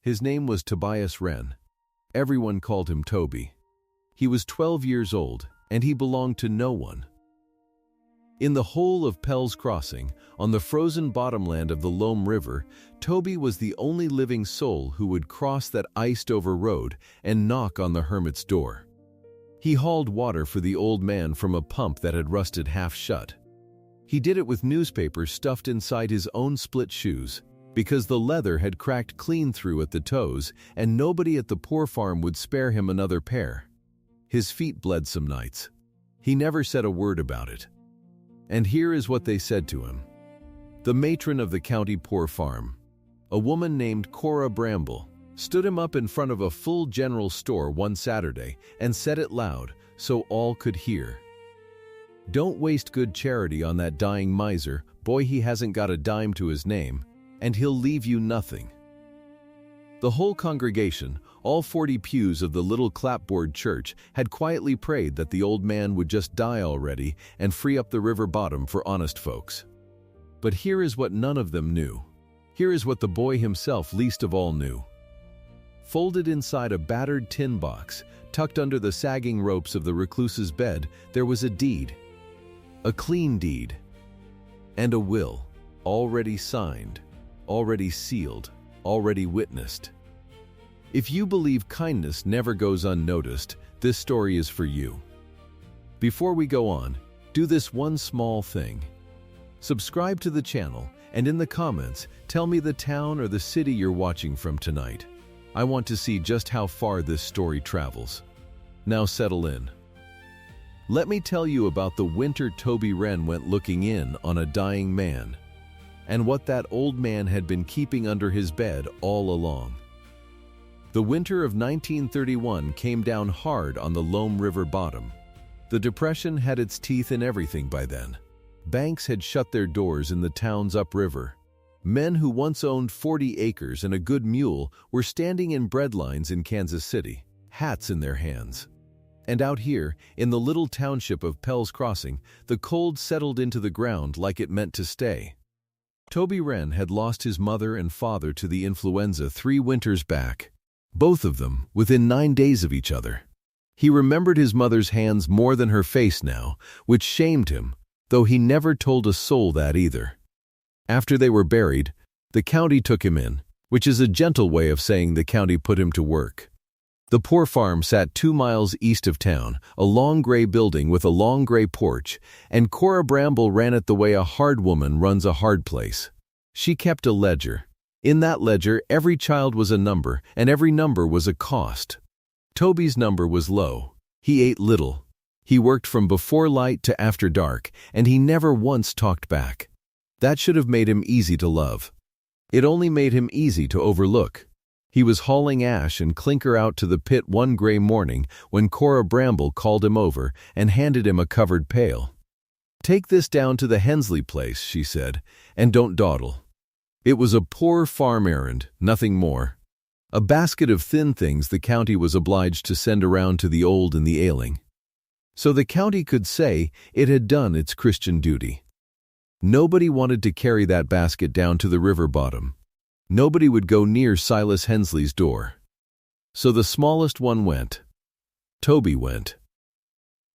His name was Tobias Wren. Everyone called him Toby. He was 12 years old, and he belonged to no one. In the whole of Pell's Crossing, on the frozen bottomland of the Loam River, Toby was the only living soul who would cross that iced-over road and knock on the hermit's door. He hauled water for the old man from a pump that had rusted half shut. He did it with newspapers stuffed inside his own split shoes, because the leather had cracked clean through at the toes, and nobody at the poor farm would spare him another pair. His feet bled some nights. He never said a word about it. And here is what they said to him. The matron of the county poor farm, a woman named Cora Bramble, stood him up in front of a full general store one Saturday and said it loud so all could hear. "Don't waste good charity on that dying miser, boy, he hasn't got a dime to his name, and he'll leave you nothing." The whole congregation, all 40 pews of the little clapboard church, had quietly prayed that the old man would just die already and free up the river bottom for honest folks. But here is what none of them knew. Here is what the boy himself least of all knew. Folded inside a battered tin box, tucked under the sagging ropes of the recluse's bed, there was a deed. A clean deed. And a will, already signed, already sealed, already witnessed. If you believe kindness never goes unnoticed, this story is for you. Before we go on, do this one small thing. Subscribe to the channel, and in the comments, tell me the town or the city you're watching from tonight. I want to see just how far this story travels. Now settle in. Let me tell you about the winter Toby Wren went looking in on a dying man, and what that old man had been keeping under his bed all along. The winter of 1931 came down hard on the Loam River bottom. The Depression had its teeth in everything by then. Banks had shut their doors in the town's upriver. Men who once owned 40 acres and a good mule were standing in bread lines in Kansas City, hats in their hands. And out here, in the little township of Pell's Crossing, the cold settled into the ground like it meant to stay. Toby Wren had lost his mother and father to the influenza 3 winters back, both of them within 9 days of each other. He remembered his mother's hands more than her face now, which shamed him, though he never told a soul that either. After they were buried, the county took him in, which is a gentle way of saying the county put him to work. The poor farm sat 2 miles east of town, a long gray building with a long gray porch, and Cora Bramble ran it the way a hard woman runs a hard place. She kept a ledger. In that ledger, every child was a number, and every number was a cost. Toby's number was low. He ate little. He worked from before light to after dark, and he never once talked back. That should have made him easy to love. It only made him easy to overlook. He was hauling ash and clinker out to the pit one gray morning when Cora Bramble called him over and handed him a covered pail. "Take this down to the Hensley place," she said, "and don't dawdle." It was a poor farm errand, nothing more. A basket of thin things the county was obliged to send around to the old and the ailing. So the county could say it had done its Christian duty. Nobody wanted to carry that basket down to the river bottom. Nobody would go near Silas Hensley's door. So the smallest one went. Toby went.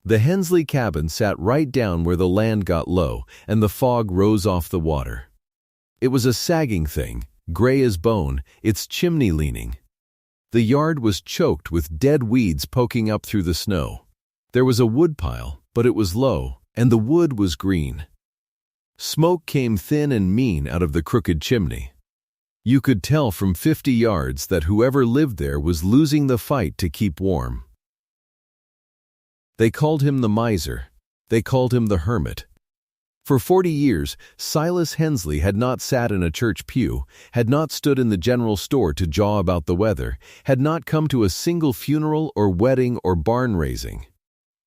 The Hensley cabin sat right down where the land got low and the fog rose off the water. It was a sagging thing, gray as bone, its chimney leaning. The yard was choked with dead weeds poking up through the snow. There was a woodpile, but it was low, and the wood was green. Smoke came thin and mean out of the crooked chimney. You could tell from 50 yards that whoever lived there was losing the fight to keep warm. They called him the miser. They called him the hermit. For 40 years, Silas Hensley had not sat in a church pew, had not stood in the general store to jaw about the weather, had not come to a single funeral or wedding or barn raising.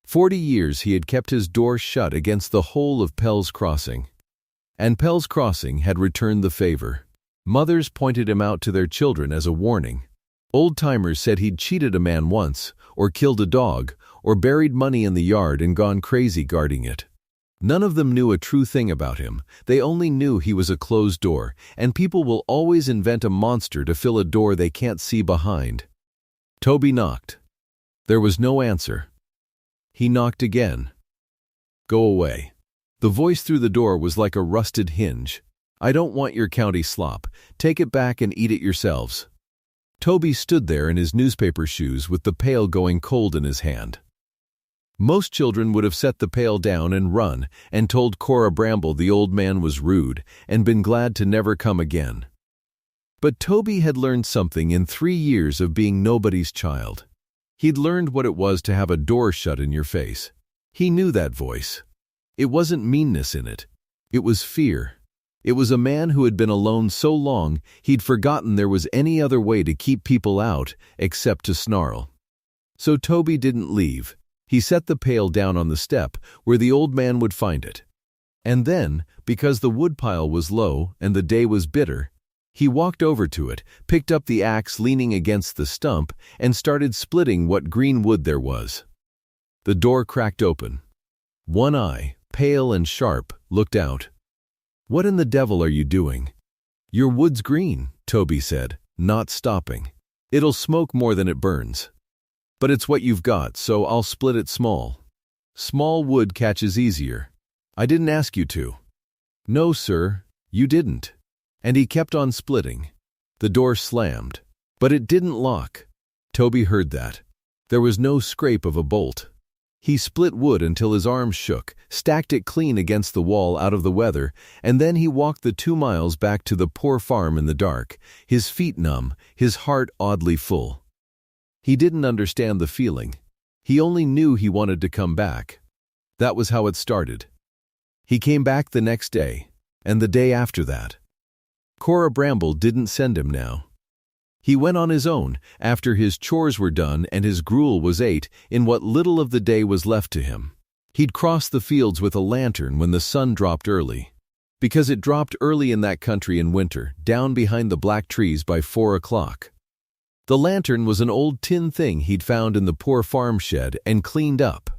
40 years he had kept his door shut against the whole of Pell's Crossing. And Pell's Crossing had returned the favor. Mothers pointed him out to their children as a warning. Old-timers said he'd cheated a man once, or killed a dog, or buried money in the yard and gone crazy guarding it. None of them knew a true thing about him. They only knew he was a closed door, and people will always invent a monster to fill a door they can't see behind. Toby knocked. There was no answer. He knocked again. "Go away." The voice through the door was like a rusted hinge. "I don't want your county slop. Take it back and eat it yourselves." Toby stood there in his newspaper shoes with the pail going cold in his hand. Most children would have set the pail down and run and told Cora Bramble the old man was rude and been glad to never come again. But Toby had learned something in 3 years of being nobody's child. He'd learned what it was to have a door shut in your face. He knew that voice. It wasn't meanness in it. It was fear. It was a man who had been alone so long he'd forgotten there was any other way to keep people out except to snarl. So Toby didn't leave. He set the pail down on the step where the old man would find it. And then, because the woodpile was low and the day was bitter, he walked over to it, picked up the axe leaning against the stump, and started splitting what green wood there was. The door cracked open. One eye, pale and sharp, looked out. "What in the devil are you doing?" "Your wood's green," Toby said, not stopping. "It'll smoke more than it burns. But it's what you've got, so I'll split it small. Small wood catches easier. I didn't ask you to." "No, sir, you didn't." And he kept on splitting. The door slammed, but it didn't lock. Toby heard that. There was no scrape of a bolt. He split wood until his arms shook, stacked it clean against the wall out of the weather, and then he walked the 2 miles back to the poor farm in the dark, his feet numb, his heart oddly full. He didn't understand the feeling. He only knew he wanted to come back. That was how it started. He came back the next day, and the day after that. Cora Bramble didn't send him now. He went on his own after his chores were done and his gruel was ate in what little of the day was left to him. He'd cross the fields with a lantern when the sun dropped early. Because it dropped early in that country in winter, down behind the black trees by 4 o'clock. The lantern was an old tin thing he'd found in the poor farm shed and cleaned up.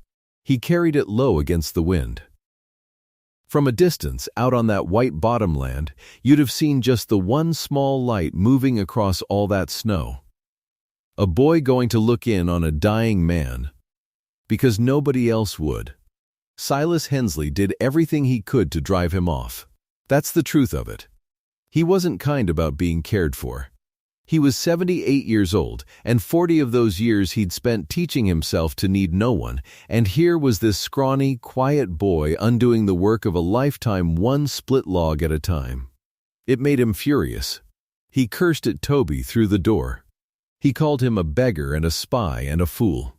He carried it low against the wind. From a distance, out on that white bottomland, you'd have seen just the one small light moving across all that snow. A boy going to look in on a dying man. Because nobody else would. Silas Hensley did everything he could to drive him off. That's the truth of it. He wasn't kind about being cared for. He was 78 years old, and 40 of those years he'd spent teaching himself to need no one, and here was this scrawny, quiet boy undoing the work of a lifetime, one split log at a time. It made him furious. He cursed at Toby through the door. He called him a beggar and a spy and a fool.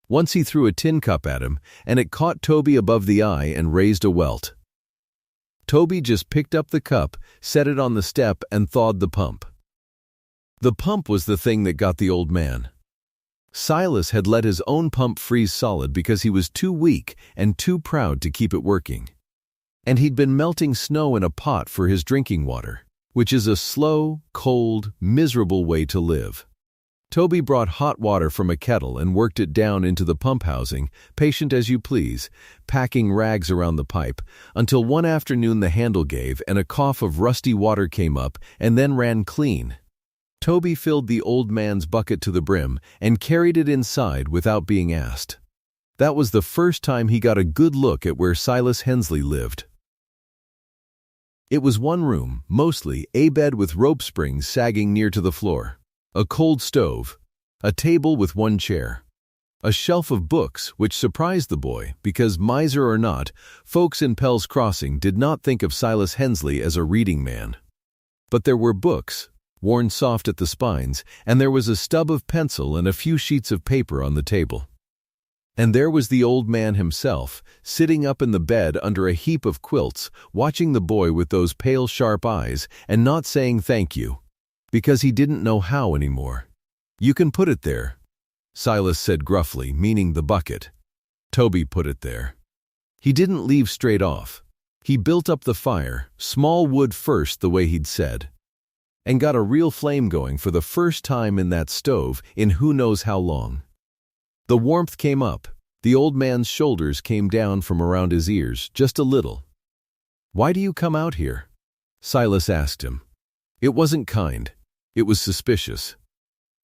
Once he threw a tin cup at him, and it caught Toby above the eye and raised a welt. Toby just picked up the cup, set it on the step, and thawed the pump. The pump was the thing that got the old man. Silas had let his own pump freeze solid because he was too weak and too proud to keep it working. And he'd been melting snow in a pot for his drinking water, which is a slow, cold, miserable way to live. Toby brought hot water from a kettle and worked it down into the pump housing, patient as you please, packing rags around the pipe, until one afternoon the handle gave and a cough of rusty water came up and then ran clean. Toby filled the old man's bucket to the brim and carried it inside without being asked. That was the first time he got a good look at where Silas Hensley lived. It was one room, mostly a bed with rope springs sagging near to the floor, a cold stove, a table with one chair, a shelf of books which surprised the boy because, miser or not, folks in Pell's Crossing did not think of Silas Hensley as a reading man. But there were books, worn soft at the spines, and there was a stub of pencil and a few sheets of paper on the table. And there was the old man himself, sitting up in the bed under a heap of quilts, watching the boy with those pale, sharp eyes, and not saying thank you, because he didn't know how anymore. "You can put it there," Silas said gruffly, meaning the bucket. Toby put it there. He didn't leave straight off. He built up the fire, small wood first the way he'd said, and got a real flame going for the first time in that stove in who knows how long. The warmth came up, The old man's shoulders came down from around his ears, just a little. "Why do you come out here?" Silas asked him. It wasn't kind. It was suspicious.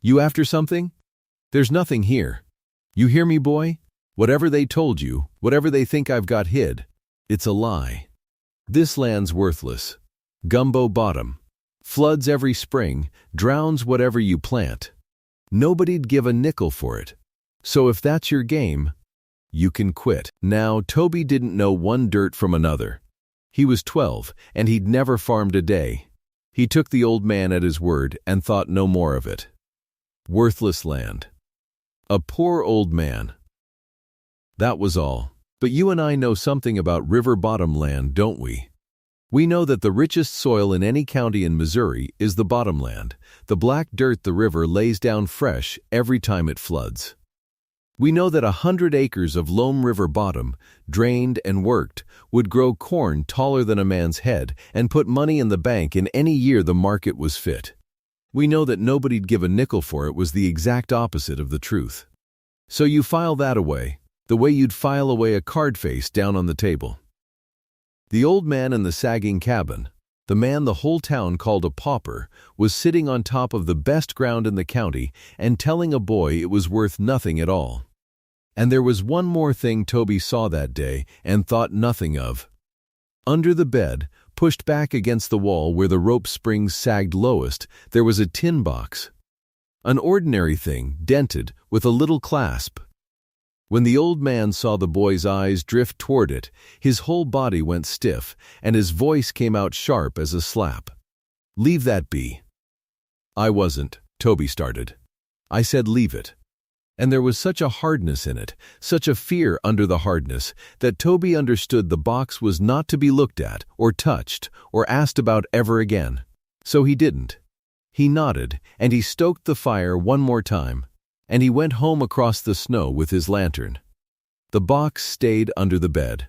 "You after something?" "There's nothing here. You hear me, boy? Whatever they told you, whatever they think I've got hid, it's a lie. This land's worthless. Gumbo bottom. Floods every spring, drowns whatever you plant. Nobody'd give a nickel for it. So if that's your game, you can quit." Now, Toby didn't know one dirt from another. He was 12, and he'd never farmed a day. He took the old man at his word and thought no more of it. Worthless land. A poor old man. That was all. But you and I know something about river bottom land, don't we? We know that the richest soil in any county in Missouri is the bottomland, the black dirt the river lays down fresh every time it floods. We know that 100 acres of loam river bottom, drained and worked, would grow corn taller than a man's head and put money in the bank in any year the market was fit. We know that nobody'd give a nickel for it was the exact opposite of the truth. So you file that away, the way you'd file away a card face down on the table. The old man in the sagging cabin, the man the whole town called a pauper, was sitting on top of the best ground in the county and telling a boy it was worth nothing at all. And there was one more thing Toby saw that day and thought nothing of. Under the bed, pushed back against the wall where the rope springs sagged lowest, there was a tin box. An ordinary thing, dented, with a little clasp. When the old man saw the boy's eyes drift toward it, his whole body went stiff, and his voice came out sharp as a slap. "Leave that be." "I wasn't," Toby started. "I said leave it." And there was such a hardness in it, such a fear under the hardness, that Toby understood the box was not to be looked at, or touched, or asked about ever again. So he didn't. He nodded, and he stoked the fire one more time, and he went home across the snow with his lantern. The box stayed under the bed.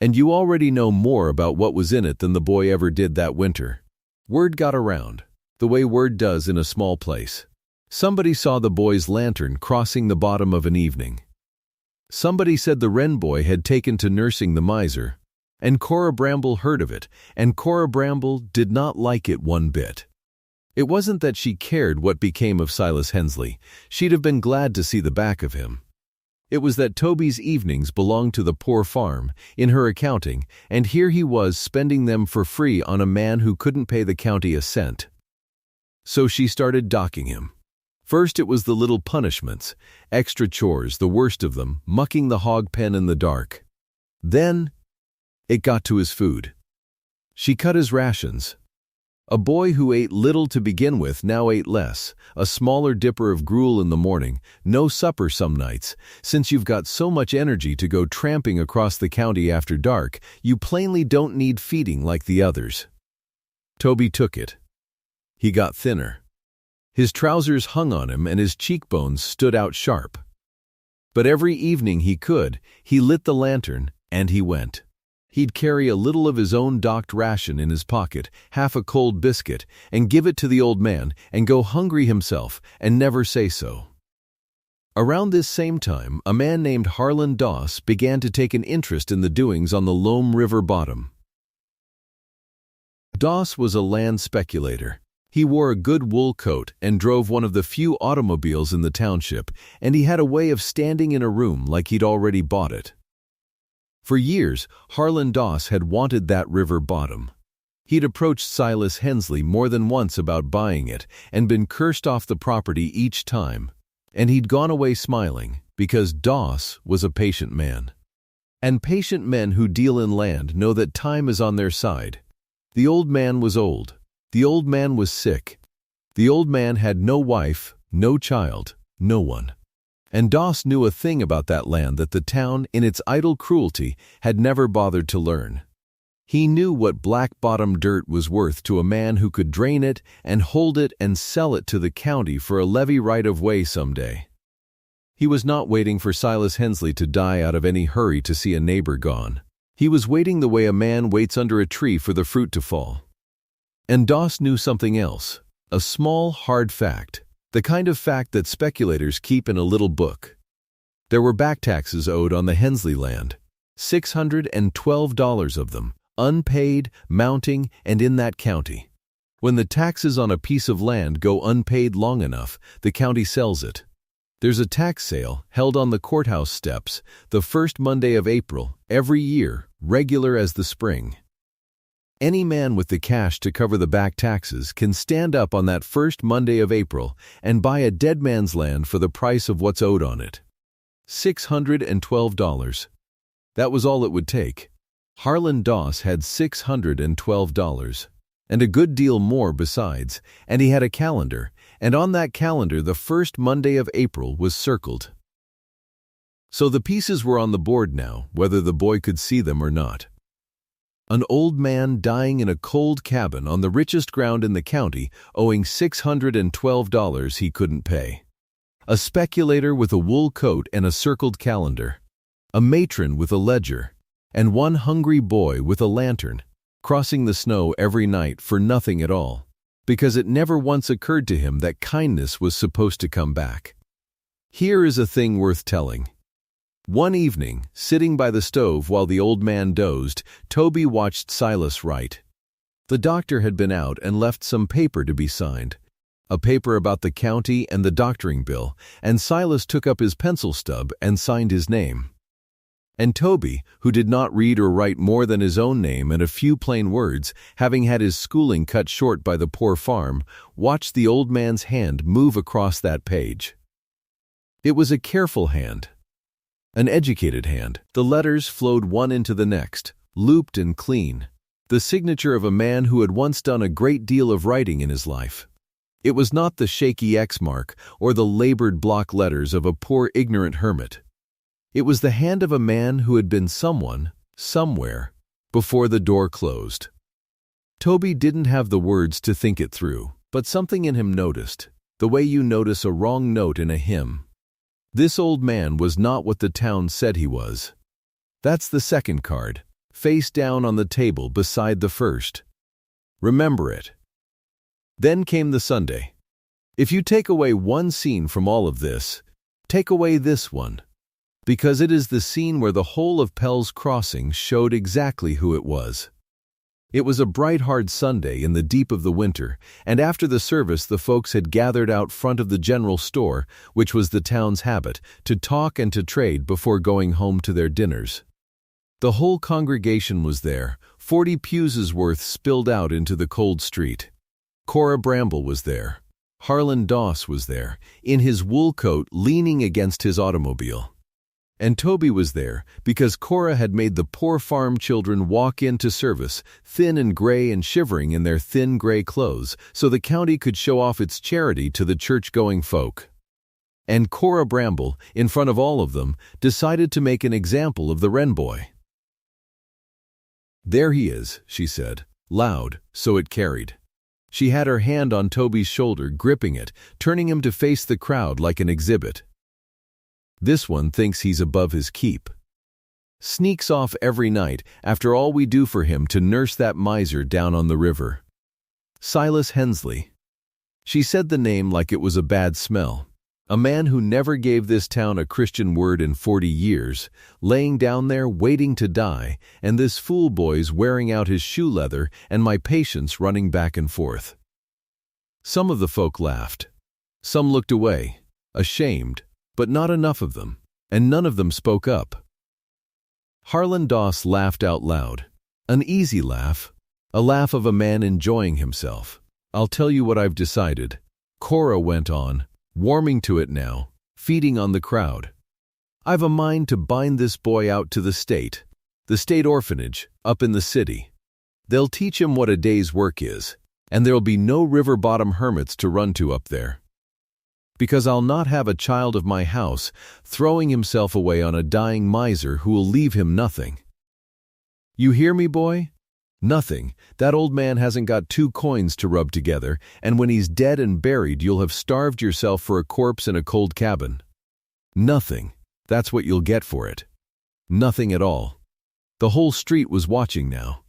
And you already know more about what was in it than the boy ever did that winter. Word got around, the way word does in a small place. Somebody saw the boy's lantern crossing the bottom of an evening. Somebody said the Wren boy had taken to nursing the miser, and Cora Bramble heard of it, and Cora Bramble did not like it one bit. It wasn't that she cared what became of Silas Hensley. She'd have been glad to see the back of him. It was that Toby's evenings belonged to the poor farm, in her accounting, and here he was spending them for free on a man who couldn't pay the county a cent. So she started docking him. First it was the little punishments, extra chores, the worst of them, mucking the hog pen in the dark. Then it got to his food. She cut his rations. A boy who ate little to begin with now ate less, a smaller dipper of gruel in the morning, no supper some nights. Since you've got so much energy to go tramping across the county after dark, you plainly don't need feeding like the others. Toby took it. He got thinner. His trousers hung on him and his cheekbones stood out sharp. But every evening he lit the lantern and he went. He'd carry a little of his own docked ration in his pocket, half a cold biscuit, and give it to the old man and go hungry himself and never say so. Around this same time, a man named Harlan Doss began to take an interest in the doings on the Loam River bottom. Doss was a land speculator. He wore a good wool coat and drove one of the few automobiles in the township, and he had a way of standing in a room like he'd already bought it. For years, Harlan Doss had wanted that river bottom. He'd approached Silas Hensley more than once about buying it and been cursed off the property each time. And he'd gone away smiling, because Doss was a patient man. And patient men who deal in land know that time is on their side. The old man was old. The old man was sick. The old man had no wife, no child, no one. And Doss knew a thing about that land that the town, in its idle cruelty, had never bothered to learn. He knew what black-bottom dirt was worth to a man who could drain it and hold it and sell it to the county for a levy right-of-way someday. He was not waiting for Silas Hensley to die out of any hurry to see a neighbor gone. He was waiting the way a man waits under a tree for the fruit to fall. And Doss knew something else, a small, hard fact. The kind of fact that speculators keep in a little book. There were back taxes owed on the Hensley land, $612 of them, unpaid, mounting, and in that county. When the taxes on a piece of land go unpaid long enough, the county sells it. There's a tax sale held on the courthouse steps the first Monday of April every year, regular as the spring. Any man with the cash to cover the back taxes can stand up on that first Monday of April and buy a dead man's land for the price of what's owed on it. $612. That was all it would take. Harlan Doss had $612, and a good deal more besides, and he had a calendar, and on that calendar the first Monday of April was circled. So the pieces were on the board now, whether the boy could see them or not. An old man dying in a cold cabin on the richest ground in the county, owing $612 he couldn't pay. A speculator with a wool coat and a circled calendar. A matron with a ledger. And one hungry boy with a lantern, crossing the snow every night for nothing at all, because it never once occurred to him that kindness was supposed to come back. Here is a thing worth telling. One evening, sitting by the stove while the old man dozed, Toby watched Silas write. The doctor had been out and left some paper to be signed. A paper about the county and the doctoring bill, and Silas took up his pencil stub and signed his name. And Toby, who did not read or write more than his own name and a few plain words, having had his schooling cut short by the poor farm, watched the old man's hand move across that page. It was a careful hand. An educated hand. The letters flowed one into the next, looped and clean. The signature of a man who had once done a great deal of writing in his life. It was not the shaky X mark or the labored block letters of a poor ignorant hermit. It was the hand of a man who had been someone, somewhere, before the door closed. Toby didn't have the words to think it through, but something in him noticed, the way you notice a wrong note in a hymn. This old man was not what the town said he was. That's the second card, face down on the table beside the first. Remember it. Then came the Sunday. If you take away one scene from all of this, take away this one, because it is the scene where the whole of Pell's crossing showed exactly who it was. It was a bright, hard Sunday in the deep of the winter, and after the service the folks had gathered out front of the general store, which was the town's habit, to talk and to trade before going home to their dinners. The whole congregation was there, 40 pews' worth spilled out into the cold street. Cora Bramble was there. Harlan Doss was there, in his wool coat leaning against his automobile. And Toby was there, because Cora had made the poor farm children walk into service, thin and gray and shivering in their thin gray clothes, so the county could show off its charity to the church-going folk. And Cora Bramble, in front of all of them, decided to make an example of the Wren boy. "There he is," she said, loud, so it carried. She had her hand on Toby's shoulder, gripping it, turning him to face the crowd like an exhibit. This one thinks he's above his keep. Sneaks off every night after all we do for him to nurse that miser down on the river. Silas Hensley. She said the name like it was a bad smell. A man who never gave this town a Christian word in 40 years, laying down there waiting to die, and this fool boy's wearing out his shoe leather and my patience running back and forth. Some of the folk laughed. Some looked away, ashamed, but not enough of them, and none of them spoke up. Harlan Doss laughed out loud. An easy laugh, a laugh of a man enjoying himself. "I'll tell you what I've decided," Cora went on, warming to it now, feeding on the crowd. "I've a mind to bind this boy out to the state orphanage, up in the city. They'll teach him what a day's work is, and there'll be no river-bottom hermits to run to up there. Because I'll not have a child of my house throwing himself away on a dying miser who will leave him nothing. You hear me, boy? Nothing. That old man hasn't got 2 coins to rub together, and when he's dead and buried you'll have starved yourself for a corpse in a cold cabin. Nothing. That's what you'll get for it. Nothing at all." The whole street was watching now.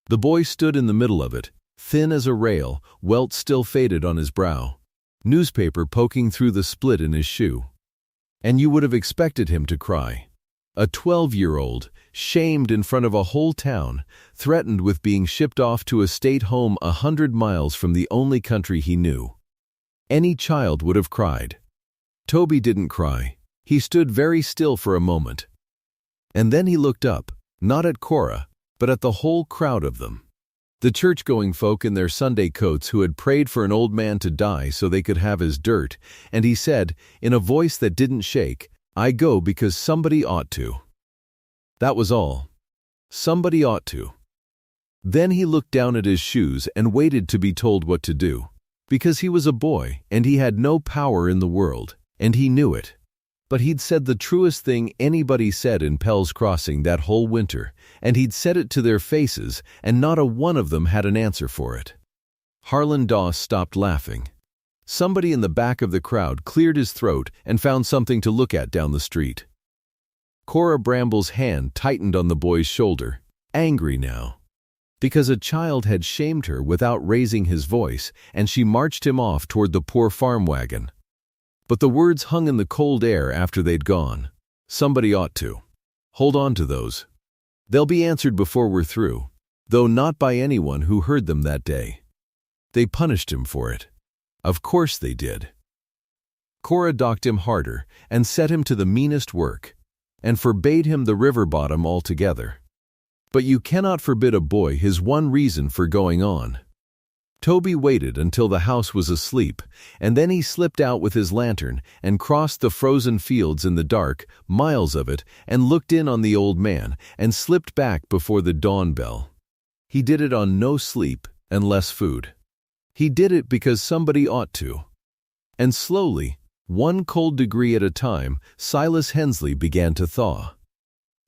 The boy stood in the middle of it, thin as a rail, welt still faded on his brow, newspaper poking through the split in his shoe. and you would have expected him to cry. A 12-year-old, shamed in front of a whole town, threatened with being shipped off to a state home 100 miles from the only country he knew. Any child would have cried. Toby didn't cry. He stood very still for a moment. And then he looked up, not at Cora, but at the whole crowd of them. The church-going folk in their Sunday coats who had prayed for an old man to die so they could have his dirt, and he said, in a voice that didn't shake, "I go because somebody ought to." That was all. Somebody ought to. Then he looked down at his shoes and waited to be told what to do. Because he was a boy, and he had no power in the world, and he knew it. But he'd said the truest thing anybody said in Pell's Crossing that whole winter, and he'd said it to their faces, and not a one of them had an answer for it. Harlan Doss stopped laughing. Somebody in the back of the crowd cleared his throat and found something to look at down the street. Cora Bramble's hand tightened on the boy's shoulder, angry now. Because a child had shamed her without raising his voice, and she marched him off toward the poor farm wagon. But the words hung in the cold air after they'd gone. Somebody ought to. Hold on to those. They'll be answered before we're through, though not by anyone who heard them that day. They punished him for it. Of course they did. Cora docked him harder and set him to the meanest work, and forbade him the river bottom altogether. But you cannot forbid a boy his one reason for going on. Toby waited until the house was asleep, and then he slipped out with his lantern and crossed the frozen fields in the dark, miles of it, and looked in on the old man and slipped back before the dawn bell. He did it on no sleep and less food. He did it because somebody ought to. And slowly, one cold degree at a time, Silas Hensley began to thaw.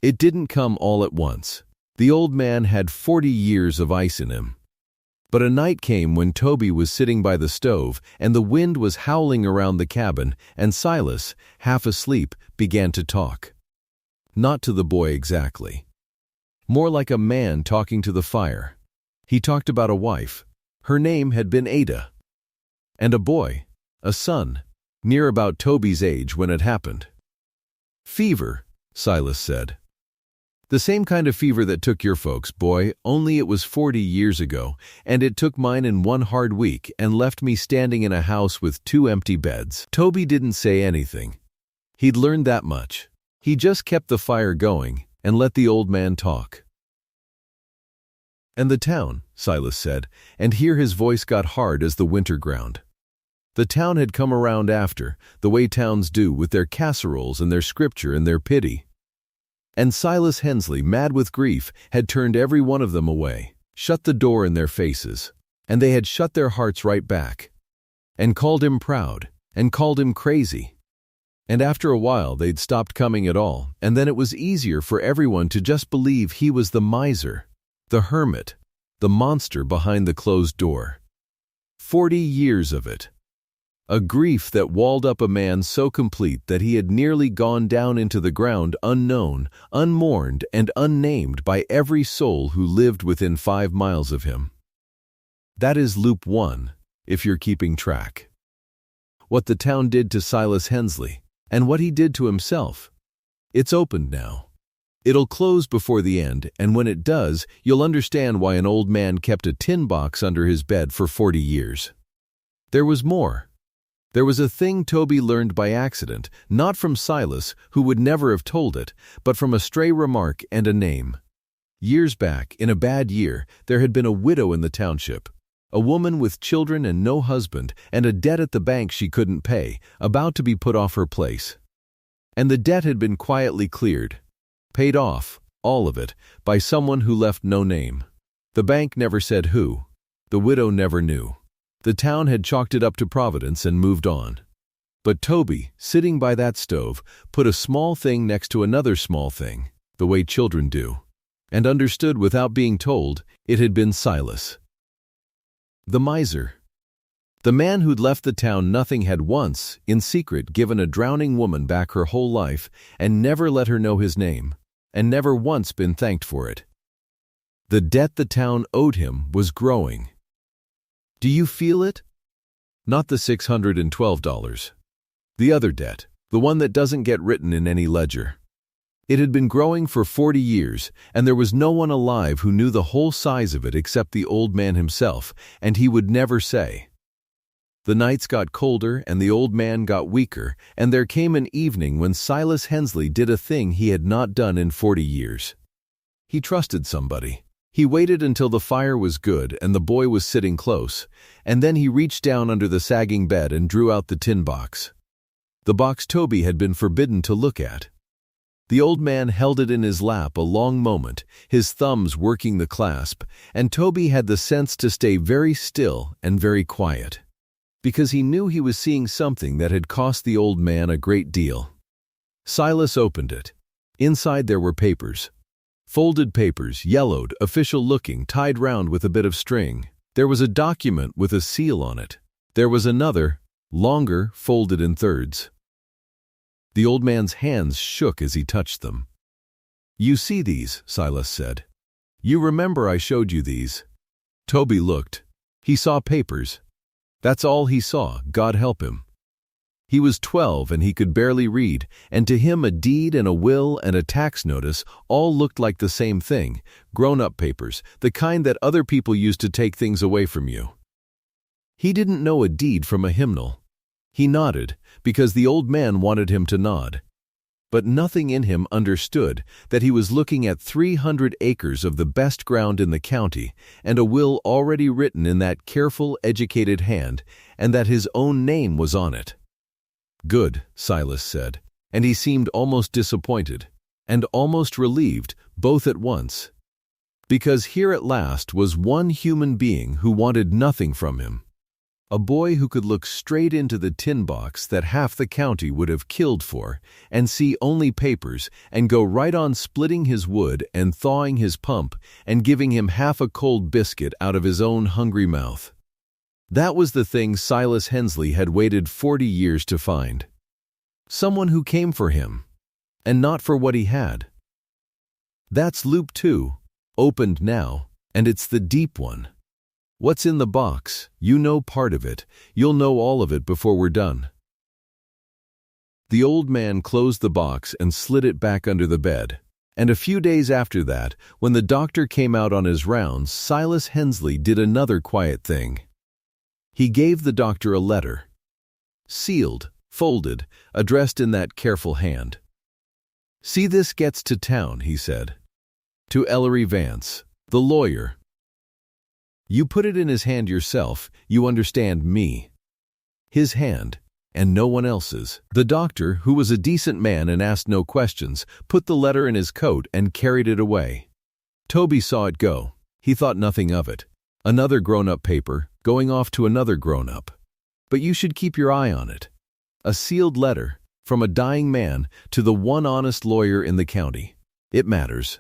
It didn't come all at once. The old man had 40 years of ice in him. But a night came when Toby was sitting by the stove, and the wind was howling around the cabin, and Silas, half asleep, began to talk. Not to the boy exactly. More like a man talking to the fire. He talked about a wife. Her name had been Ada. And a boy, a son, near about Toby's age when it happened. Fever, Silas said. The same kind of fever that took your folks, boy, only it was 40 years ago, and it took mine in one hard week and left me standing in a house with 2 empty beds. Toby didn't say anything. He'd learned that much. He just kept the fire going and let the old man talk. And the town, Silas said, and here his voice got hard as the winter ground. The town had come around after, the way towns do with their casseroles and their scripture and their pity. And Silas Hensley, mad with grief, had turned every one of them away, shut the door in their faces, and they had shut their hearts right back, and called him proud, and called him crazy. And after a while they'd stopped coming at all, and then it was easier for everyone to just believe he was the miser, the hermit, the monster behind the closed door. 40 years of it. A grief that walled up a man so complete that he had nearly gone down into the ground unknown, unmourned, and unnamed by every soul who lived within 5 miles of him. That is loop 1, if you're keeping track. What the town did to Silas Hensley, and what he did to himself. It's opened now. It'll close before the end, and when it does, you'll understand why an old man kept a tin box under his bed for 40 years. There was more. There was a thing Toby learned by accident, not from Silas, who would never have told it, but from a stray remark and a name. Years back, in a bad year, there had been a widow in the township, a woman with children and no husband, and a debt at the bank she couldn't pay, about to be put off her place. And the debt had been quietly cleared, paid off, all of it, by someone who left no name. The bank never said who. The widow never knew. The town had chalked it up to Providence and moved on. But Toby, sitting by that stove, put a small thing next to another small thing, the way children do, and understood without being told it had been Silas. The miser. The man who'd left the town nothing had once, in secret, given a drowning woman back her whole life and never let her know his name, and never once been thanked for it. The debt the town owed him was growing. Do you feel it? Not the $612. The other debt, the one that doesn't get written in any ledger. It had been growing for 40 years, and there was no one alive who knew the whole size of it except the old man himself, and he would never say. The nights got colder and the old man got weaker, and there came an evening when Silas Hensley did a thing he had not done in 40 years. He trusted somebody. He waited until the fire was good and the boy was sitting close, and then he reached down under the sagging bed and drew out the tin box. The box Toby had been forbidden to look at. The old man held it in his lap a long moment, his thumbs working the clasp, and Toby had the sense to stay very still and very quiet, because he knew he was seeing something that had cost the old man a great deal. Silas opened it. Inside there were papers. Folded papers, yellowed, official-looking, tied round with a bit of string. There was a document with a seal on it. There was another, longer, folded in thirds. The old man's hands shook as he touched them. "You see these," Silas said. "You remember I showed you these." Toby looked. He saw papers. That's all he saw, God help him. He was 12 and he could barely read, and to him a deed and a will and a tax notice all looked like the same thing, grown-up papers, the kind that other people used to take things away from you. He didn't know a deed from a hymnal. He nodded, because the old man wanted him to nod. But nothing in him understood that he was looking at 300 acres of the best ground in the county, and a will already written in that careful, educated hand, and that his own name was on it. "Good," Silas said, and he seemed almost disappointed, and almost relieved, both at once. Because here at last was one human being who wanted nothing from him. A boy who could look straight into the tin box that half the county would have killed for, and see only papers, and go right on splitting his wood and thawing his pump, and giving him half a cold biscuit out of his own hungry mouth. That was the thing Silas Hensley had waited 40 years to find. Someone who came for him, and not for what he had. That's loop 2, opened now, and it's the deep one. What's in the box? You know part of it. You'll know all of it before we're done. The old man closed the box and slid it back under the bed. And a few days after that, when the doctor came out on his rounds, Silas Hensley did another quiet thing. He gave the doctor a letter. Sealed, folded, addressed in that careful hand. "See, this gets to town," he said. "To Ellery Vance, the lawyer. You put it in his hand yourself, you understand me. His hand, and no one else's." The doctor, who was a decent man and asked no questions, put the letter in his coat and carried it away. Toby saw it go. He thought nothing of it. Another grown-up paper, going off to another grown-up. But you should keep your eye on it. A sealed letter, from a dying man to the one honest lawyer in the county. It matters.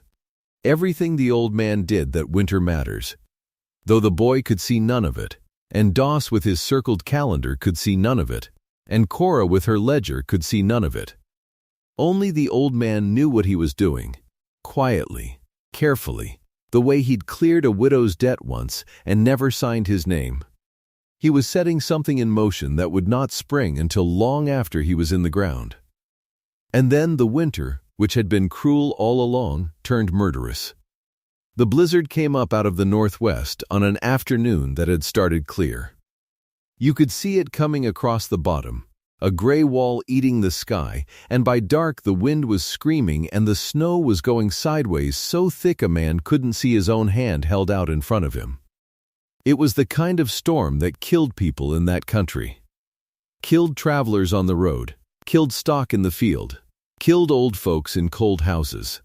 Everything the old man did that winter matters. Though the boy could see none of it, and Doss with his circled calendar could see none of it, and Cora with her ledger could see none of it. Only the old man knew what he was doing, quietly, carefully, the way he'd cleared a widow's debt once and never signed his name. He was setting something in motion that would not spring until long after he was in the ground. And then the winter, which had been cruel all along, turned murderous. The blizzard came up out of the northwest on an afternoon that had started clear. You could see it coming across the bottom, a gray wall eating the sky, and by dark the wind was screaming and the snow was going sideways so thick a man couldn't see his own hand held out in front of him. It was the kind of storm that killed people in that country. Killed travelers on the road, killed stock in the field, killed old folks in cold houses.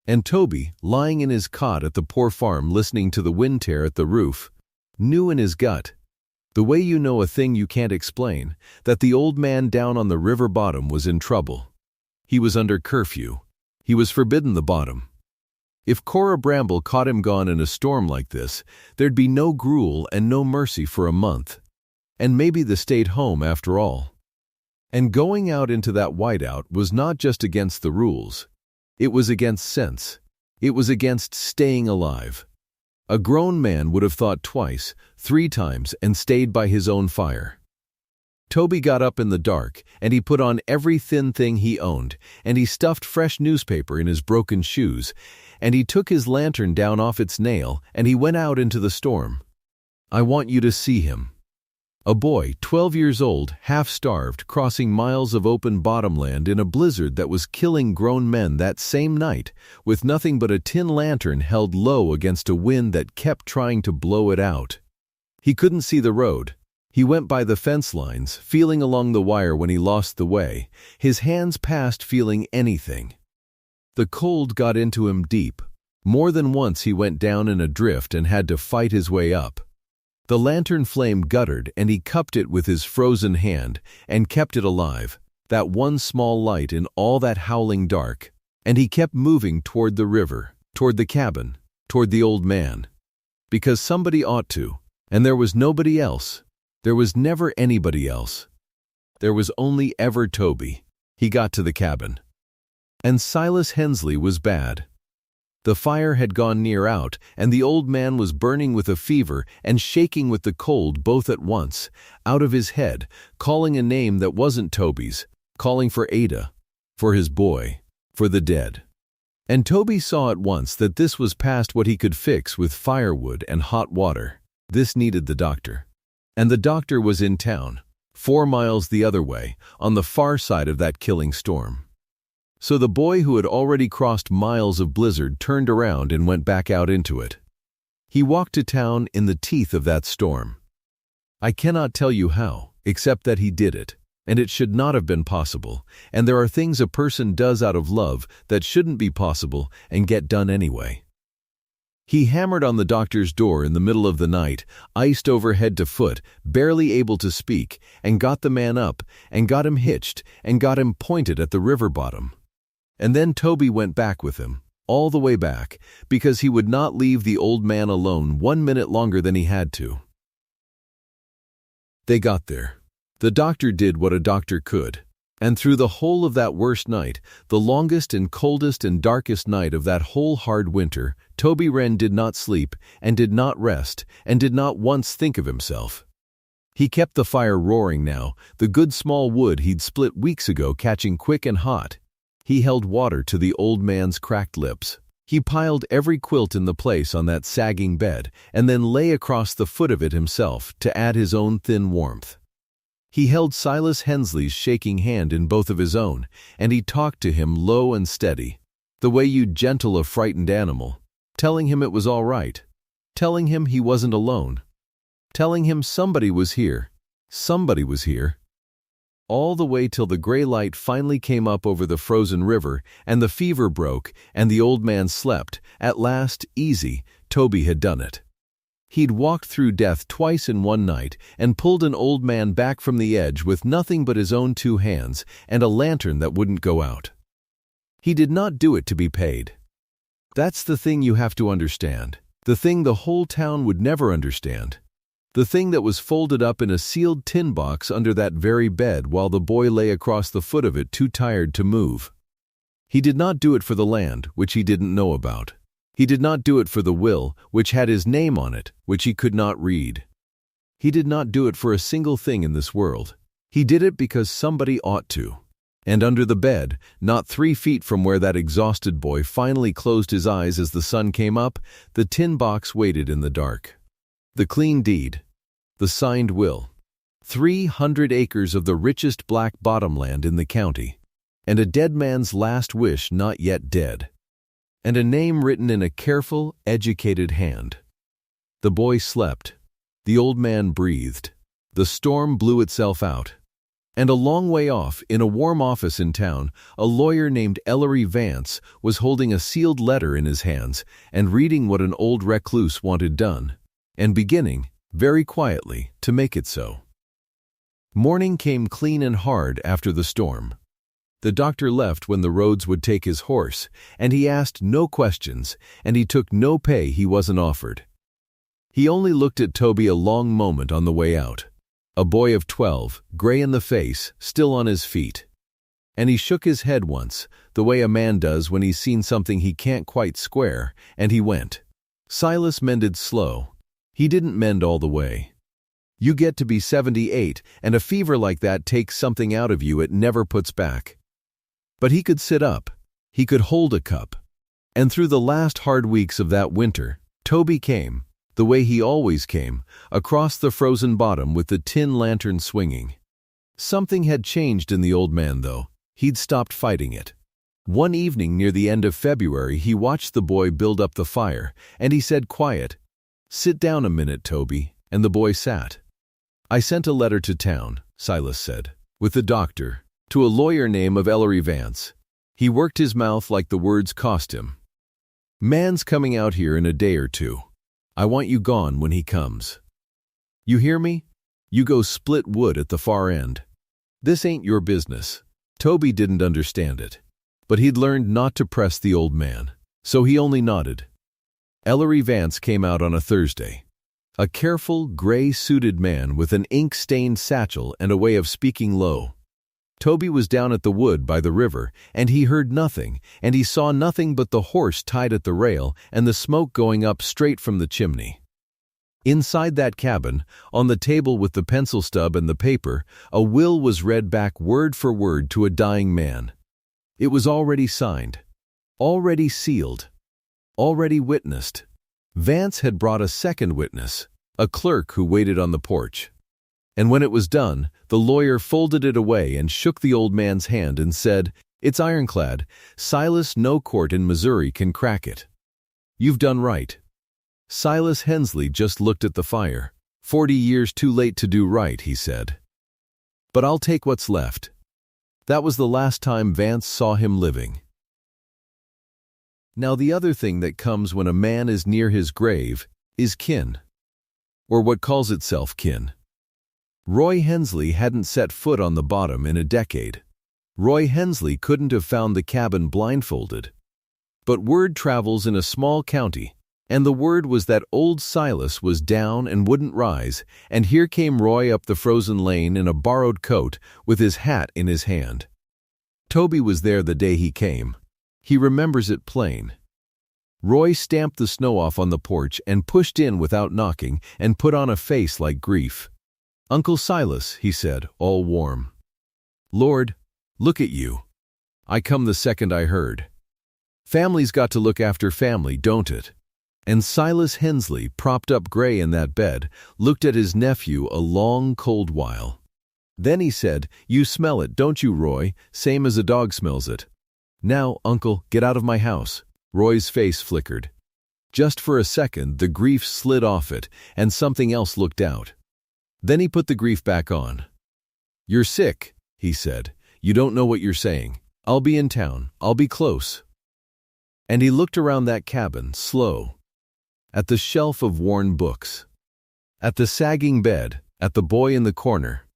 And Toby, lying in his cot at the poor farm listening to the wind tear at the roof, knew in his gut, the way you know a thing you can't explain, that the old man down on the river bottom was in trouble. He was under curfew. He was forbidden the bottom. If Cora Bramble caught him gone in a storm like this, there'd be no gruel and no mercy for a month. And maybe the stayed home after all. And going out into that whiteout was not just against the rules. It was against sense. It was against staying alive. A grown man would have thought twice, 3 times, and stayed by his own fire. Toby got up in the dark, and he put on every thin thing he owned, and he stuffed fresh newspaper in his broken shoes, and he took his lantern down off its nail, and he went out into the storm. I want you to see him. A boy, 12 years old, half-starved, crossing miles of open bottomland in a blizzard that was killing grown men that same night, with nothing but a tin lantern held low against a wind that kept trying to blow it out. He couldn't see the road. He went by the fence lines, feeling along the wire when he lost the way, his hands past feeling anything. The cold got into him deep. More than once he went down in a drift and had to fight his way up. The lantern flame guttered, and he cupped it with his frozen hand and kept it alive, that one small light in all that howling dark, and he kept moving toward the river, toward the cabin, toward the old man. Because somebody ought to, and there was nobody else. There was never anybody else. There was only ever Toby. He got to the cabin. And Silas Hensley was bad. The fire had gone near out, and the old man was burning with a fever and shaking with the cold both at once, out of his head, calling a name that wasn't Toby's, calling for Ada, for his boy, for the dead. And Toby saw at once that this was past what he could fix with firewood and hot water. This needed the doctor. And the doctor was in town, 4 miles the other way, on the far side of that killing storm. So the boy who had already crossed miles of blizzard turned around and went back out into it. He walked to town in the teeth of that storm. I cannot tell you how, except that he did it, and it should not have been possible, and there are things a person does out of love that shouldn't be possible and get done anyway. He hammered on the doctor's door in the middle of the night, iced over head to foot, barely able to speak, and got the man up, and got him hitched, and got him pointed at the river bottom. And then Toby went back with him, all the way back, because he would not leave the old man alone 1 minute longer than he had to. They got there. The doctor did what a doctor could. And through the whole of that worst night, the longest and coldest and darkest night of that whole hard winter, Toby Wren did not sleep, and did not rest, and did not once think of himself. He kept the fire roaring now, the good small wood he'd split weeks ago catching quick and hot. He held water to the old man's cracked lips. He piled every quilt in the place on that sagging bed, and then lay across the foot of it himself to add his own thin warmth. He held Silas Hensley's shaking hand in both of his own, and he talked to him low and steady, the way you'd gentle a frightened animal, telling him it was all right, telling him he wasn't alone, telling him somebody was here, all the way till the gray light finally came up over the frozen river, and the fever broke, and the old man slept. At last, easy, Toby had done it. He'd walked through death twice in one night and pulled an old man back from the edge with nothing but his own 2 hands and a lantern that wouldn't go out. He did not do it to be paid. That's the thing you have to understand, the thing the whole town would never understand, the thing that was folded up in a sealed tin box under that very bed while the boy lay across the foot of it too tired to move. He did not do it for the land, which he didn't know about. He did not do it for the will, which had his name on it, which he could not read. He did not do it for a single thing in this world. He did it because somebody ought to. And under the bed, not 3 feet from where that exhausted boy finally closed his eyes as the sun came up, the tin box waited in the dark. The clean deed. The signed will. 300 acres of the richest black bottomland in the county. And a dead man's last wish not yet dead. And a name written in a careful, educated hand. The boy slept. The old man breathed. The storm blew itself out. And a long way off, in a warm office in town, a lawyer named Ellery Vance was holding a sealed letter in his hands and reading what an old recluse wanted done, and beginning, very quietly, to make it so. Morning came clean and hard after the storm. The doctor left when the roads would take his horse, and he asked no questions, and he took no pay he wasn't offered. He only looked at Toby a long moment on the way out. A boy of 12, gray in the face, still on his feet. And he shook his head once, the way a man does when he's seen something he can't quite square, and he went. Silas mended slow. He didn't mend all the way. You get to be 78, and a fever like that takes something out of you it never puts back. But he could sit up. He could hold a cup. And through the last hard weeks of that winter, Toby came, the way he always came, across the frozen bottom with the tin lantern swinging. Something had changed in the old man, though. He'd stopped fighting it. One evening near the end of February, he watched the boy build up the fire, and he said quiet, "Sit down a minute, Toby," and the boy sat. "I sent a letter to town," Silas said, "with the doctor, to a lawyer named Ellery Vance." He worked his mouth like the words cost him. "Man's coming out here in a day or two. I want you gone when he comes. You hear me? You go split wood at the far end. This ain't your business." Toby didn't understand it, but he'd learned not to press the old man, so he only nodded. Ellery Vance came out on a Thursday. A careful, gray-suited man with an ink-stained satchel and a way of speaking low. Toby was down at the wood by the river, and he heard nothing, and he saw nothing but the horse tied at the rail and the smoke going up straight from the chimney. Inside that cabin, on the table with the pencil stub and the paper, a will was read back word for word to a dying man. It was already signed, already sealed, already witnessed. Vance had brought a second witness, a clerk who waited on the porch. And when it was done, the lawyer folded it away and shook the old man's hand and said, "It's ironclad. Silas, no court in Missouri can crack it. You've done right." Silas Hensley just looked at the fire. 40 years too late to do right, he said. "But I'll take what's left." That was the last time Vance saw him living. Now the other thing that comes when a man is near his grave is kin, or what calls itself kin. Roy Hensley hadn't set foot on the bottom in a decade. Roy Hensley couldn't have found the cabin blindfolded. But word travels in a small county, and the word was that old Silas was down and wouldn't rise, and here came Roy up the frozen lane in a borrowed coat with his hat in his hand. Toby was there the day he came. He remembers it plain. Roy stamped the snow off on the porch and pushed in without knocking and put on a face like grief. "Uncle Silas," he said, all warm. "Lord, look at you. I come the second I heard. Family's got to look after family, don't it?" And Silas Hensley, propped up gray in that bed, looked at his nephew a long, cold while. Then he said, "You smell it, don't you, Roy? Same as a dog smells it." "Now, Uncle, get out of my house." Roy's face flickered. Just for a second, the grief slid off it, and something else looked out. Then he put the grief back on. "You're sick," he said. "You don't know what you're saying. I'll be in town. I'll be close." And he looked around that cabin, slow. At the shelf of worn books. At the sagging bed, at the boy in the corner.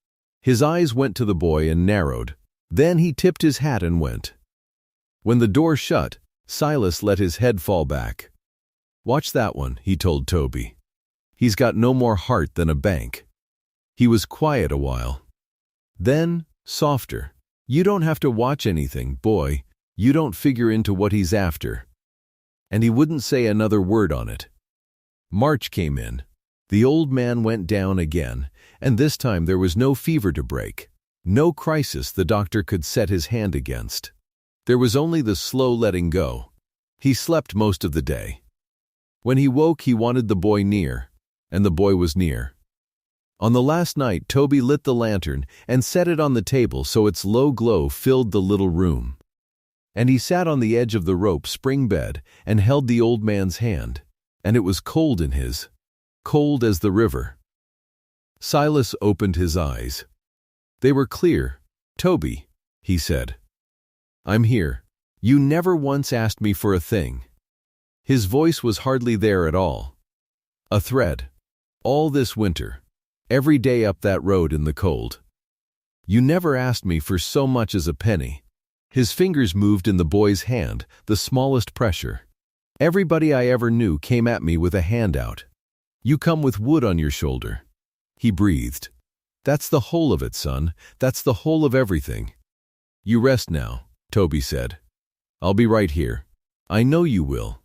His eyes went to the boy and narrowed. Then he tipped his hat and went. When the door shut, Silas let his head fall back. "Watch that one," he told Toby. "He's got no more heart than a bank." He was quiet a while. Then, softer. "You don't have to watch anything, boy. You don't figure into what he's after." And he wouldn't say another word on it. March came in. The old man went down again, and this time there was no fever to break. No crisis the doctor could set his hand against. There was only the slow letting go. He slept most of the day. When he woke, he wanted the boy near, and the boy was near. On the last night, Toby lit the lantern and set it on the table so its low glow filled the little room. And he sat on the edge of the rope spring bed and held the old man's hand, and it was cold in his, cold as the river. Silas opened his eyes. They were clear. "Toby," he said. "I'm here. You never once asked me for a thing." His voice was hardly there at all. A thread. All this winter. Every day up that road in the cold. "You never asked me for so much as a penny." His fingers moved in the boy's hand, the smallest pressure. "Everybody I ever knew came at me with a handout. You come with wood on your shoulder." He breathed. "That's the whole of it, son. That's the whole of everything." "You rest now," Toby said. "I'll be right here. I know you will."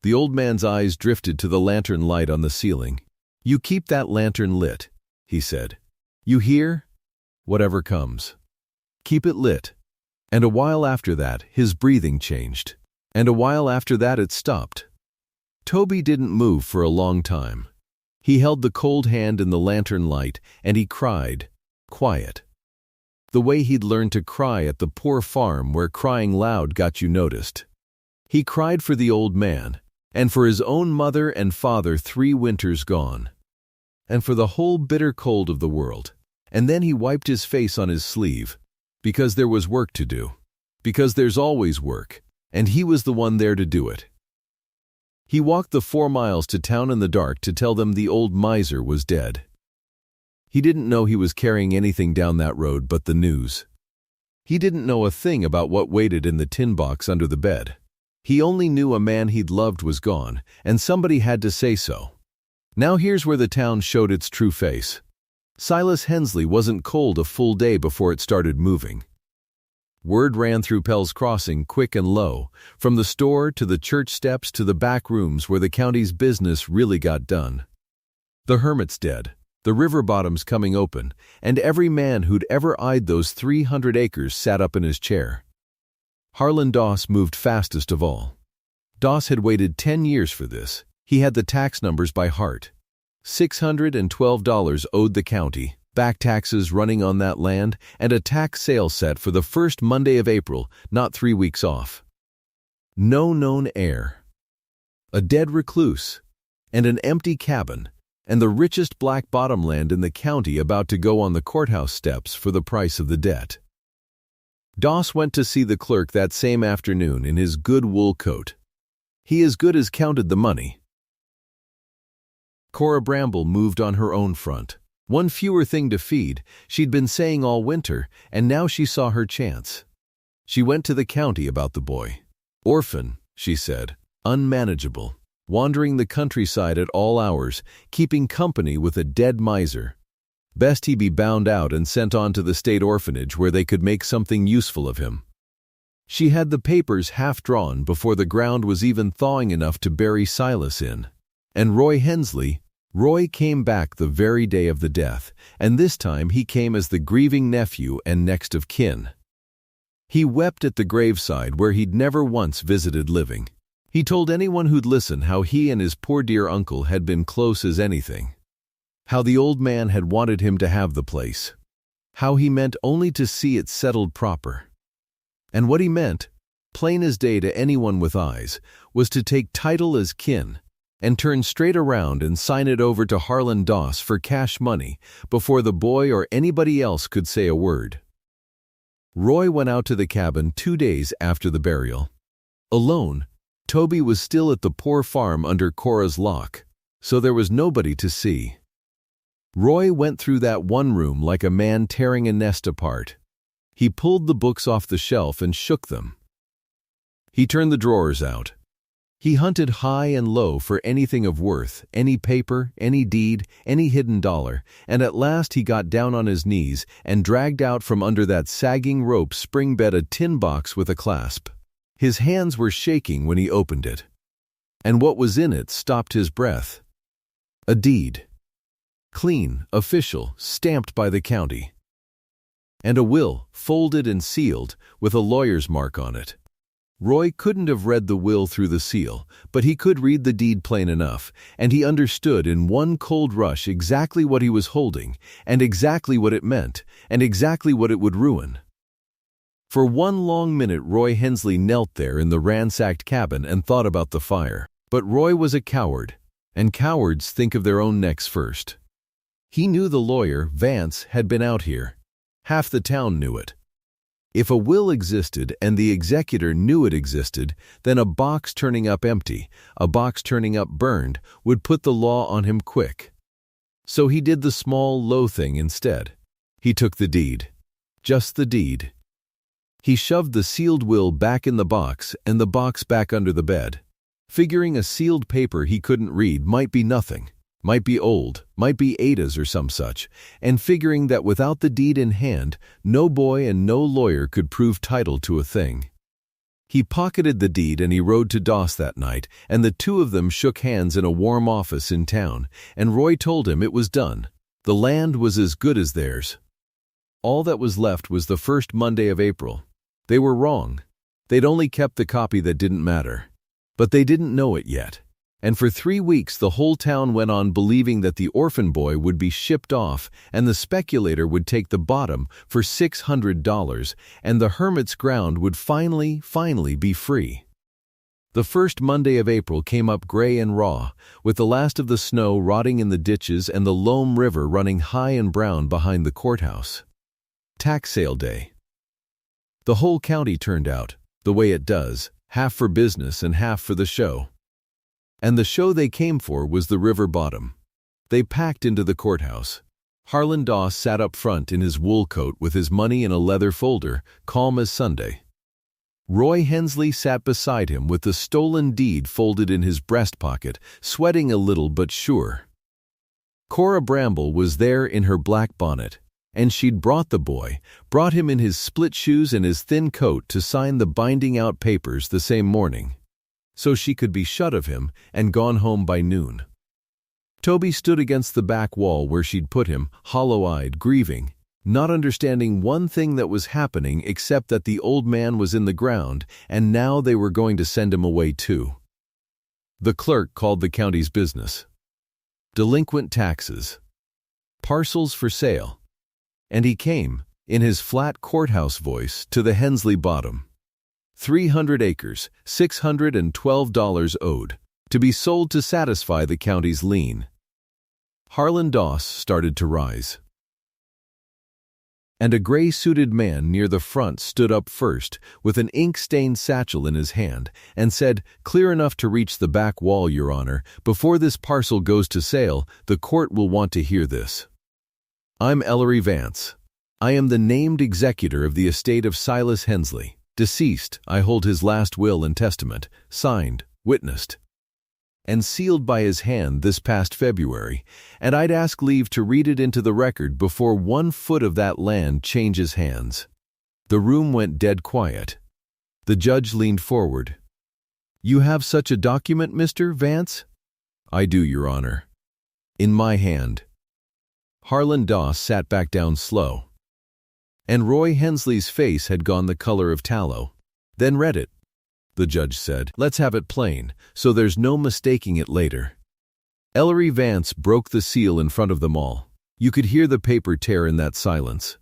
The old man's eyes drifted to the lantern light on the ceiling. "You keep that lantern lit. he said. "You hear? Whatever comes. Keep it lit." And a while after that, his breathing changed. And a while after that, it stopped. Toby didn't move for a long time. He held the cold hand in the lantern light, and he cried, quiet. The way he'd learned to cry at the poor farm where crying loud got you noticed. He cried for the old man, and for his own mother and father 3 winters gone, and for the whole bitter cold of the world. And then he wiped his face on his sleeve, because there was work to do, because there's always work, and he was the one there to do it. He walked the 4 miles to town in the dark to tell them the old miser was dead. He didn't know he was carrying anything down that road but the news. He didn't know a thing about what waited in the tin box under the bed. He only knew a man he'd loved was gone, and somebody had to say so. Now here's where the town showed its true face. Silas Hensley wasn't cold a full day before it started moving. Word ran through Pell's crossing quick and low, from the store to the church steps to the back rooms where the county's business really got done. The hermit's dead, the river bottom's coming open, and every man who'd ever eyed those 300 acres sat up in his chair. Harlan Doss moved fastest of all. Doss had waited 10 years for this. He had the tax numbers by heart. $612 owed the county, back taxes running on that land, and a tax sale set for the first Monday of April, not 3 weeks off. No known heir. A dead recluse, and an empty cabin, and the richest black bottomland in the county about to go on the courthouse steps for the price of the debt. Doss went to see the clerk that same afternoon in his good wool coat. He as good as counted the money. Cora Bramble moved on her own front. One fewer thing to feed, she'd been saying all winter, and now she saw her chance. She went to the county about the boy. Orphan, she said, unmanageable, wandering the countryside at all hours, keeping company with a dead miser. Best he be bound out and sent on to the state orphanage where they could make something useful of him. She had the papers half drawn before the ground was even thawing enough to bury Silas in. And Roy came back the very day of the death, and this time he came as the grieving nephew and next of kin. He wept at the graveside where he'd never once visited living. He told anyone who'd listen how he and his poor dear uncle had been close as anything. How the old man had wanted him to have the place. How he meant only to see it settled proper. And what he meant, plain as day to anyone with eyes, was to take title as kin, and turn straight around and sign it over to Harlan Doss for cash money before the boy or anybody else could say a word. Roy went out to the cabin 2 days after the burial. Alone, Toby was still at the poor farm under Cora's lock, so there was nobody to see. Roy went through that one room like a man tearing a nest apart. He pulled the books off the shelf and shook them. He turned the drawers out. He hunted high and low for anything of worth, any paper, any deed, any hidden dollar, and at last he got down on his knees and dragged out from under that sagging rope spring bed a tin box with a clasp. His hands were shaking when he opened it. And what was in it stopped his breath. A deed. Clean, official, stamped by the county. And a will, folded and sealed, with a lawyer's mark on it. Roy couldn't have read the will through the seal, but he could read the deed plain enough, and he understood in one cold rush exactly what he was holding, and exactly what it meant, and exactly what it would ruin. For one long minute Roy Hensley knelt there in the ransacked cabin and thought about the fire. But Roy was a coward, and cowards think of their own necks first. He knew the lawyer, Vance, had been out here. Half the town knew it. If a will existed and the executor knew it existed, then a box turning up empty, a box turning up burned, would put the law on him quick. So he did the small, low thing instead. He took the deed. Just the deed. He shoved the sealed will back in the box and the box back under the bed, figuring a sealed paper he couldn't read might be nothing. Might be old, might be Ada's or some such, and figuring that without the deed in hand, no boy and no lawyer could prove title to a thing. He pocketed the deed and he rode to Doss that night, and the two of them shook hands in a warm office in town, and Roy told him it was done. The land was as good as theirs. All that was left was the first Monday of April. They were wrong. They'd only kept the copy that didn't matter. But they didn't know it yet. And for 3 weeks the whole town went on believing that the orphan boy would be shipped off and the speculator would take the bottom for $600 and the hermit's ground would finally be free. The first Monday of April came up gray and raw, with the last of the snow rotting in the ditches and the Loam River running high and brown behind the courthouse. Tax sale day. The whole county turned out, the way it does, half for business and half for the show. And the show they came for was the river bottom. They packed into the courthouse. Harlan Doss sat up front in his wool coat with his money in a leather folder, calm as Sunday. Roy Hensley sat beside him with the stolen deed folded in his breast pocket, sweating a little but sure. Cora Bramble was there in her black bonnet, and she'd brought the boy, brought him in his split shoes and his thin coat to sign the binding out papers the same morning, so she could be shut of him and gone home by noon. Toby stood against the back wall where she'd put him, hollow-eyed, grieving, not understanding one thing that was happening except that the old man was in the ground and now they were going to send him away too. The clerk called the county's business. Delinquent taxes. Parcels for sale. And he came, in his flat courthouse voice, to the Hensley bottom. 300 acres, $612 owed, to be sold to satisfy the county's lien. Harlan Doss started to rise. And a gray-suited man near the front stood up first, with an ink-stained satchel in his hand, and said, "Clear enough to reach the back wall, Your Honor. Before this parcel goes to sale, the court will want to hear this. I'm Ellery Vance. I am the named executor of the estate of Silas Hensley. Deceased, I hold his last will and testament, signed, witnessed, and sealed by his hand this past February, and I'd ask leave to read it into the record before 1 foot of that land changes hands." The room went dead quiet. The judge leaned forward. "You have such a document, Mr. Vance?" "I do, Your Honor. In my hand." Harlan Doss sat back down slow. And Roy Hensley's face had gone the color of tallow. "Then read it," the judge said. "Let's have it plain, so there's no mistaking it later." Ellery Vance broke the seal in front of them all. You could hear the paper tear in that silence.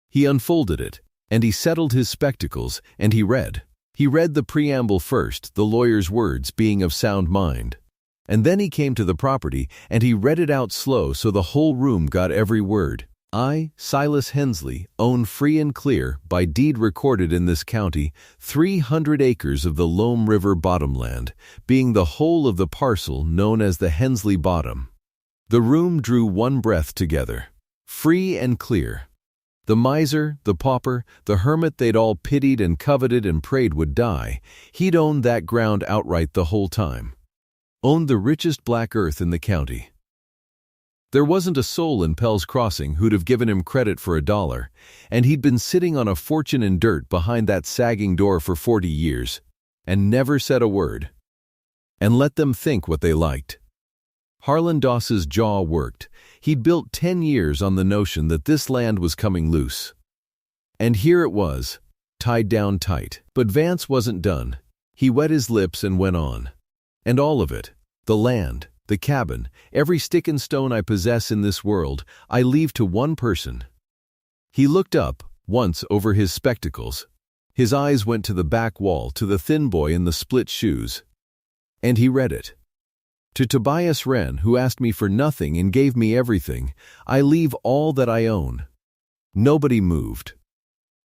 He unfolded it, and he settled his spectacles, and he read. He read the preamble first, the lawyer's words being of sound mind. And then he came to the property, and he read it out slow so the whole room got every word. "I, Silas Hensley, own free and clear, by deed recorded in this county, 300 acres of the Loam River bottomland, being the whole of the parcel known as the Hensley Bottom." The room drew one breath together. Free and clear. The miser, the pauper, the hermit they'd all pitied and coveted and prayed would die, he'd owned that ground outright the whole time. Owned the richest black earth in the county. There wasn't a soul in Pell's Crossing who'd have given him credit for $1, and he'd been sitting on a fortune in dirt behind that sagging door for 40 years, and never said a word. And let them think what they liked. Harlan Doss's jaw worked. He'd built 10 years on the notion that this land was coming loose. And here it was, tied down tight. But Vance wasn't done. He wet his lips and went on. "And all of it, the land, the cabin, every stick and stone I possess in this world, I leave to one person." He looked up, once, over his spectacles. His eyes went to the back wall, to the thin boy in the split shoes. And he read it. "To Tobias Wren, who asked me for nothing and gave me everything, I leave all that I own." Nobody moved.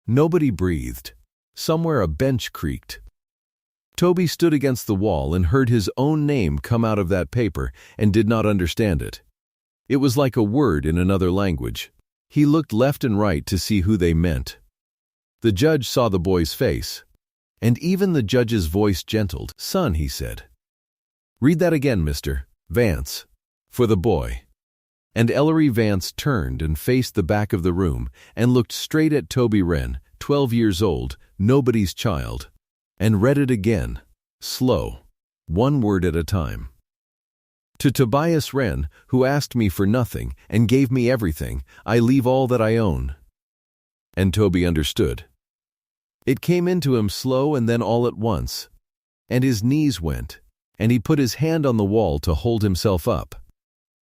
Nobody breathed. Somewhere a bench creaked. Toby stood against the wall and heard his own name come out of that paper and did not understand it. It was like a word in another language. He looked left and right to see who they meant. The judge saw the boy's face. And even the judge's voice gentled. "Son," he said. "Read that again, Mr. Vance, for the boy." And Ellery Vance turned and faced the back of the room and looked straight at Toby Wren, 12 years old, nobody's child, and read it again, slow, one word at a time. To Tobias Wren, who asked me for nothing and gave me everything, I leave all that I own." And Toby understood. It came into him slow and then all at once, and his knees went, and he put his hand on the wall to hold himself up.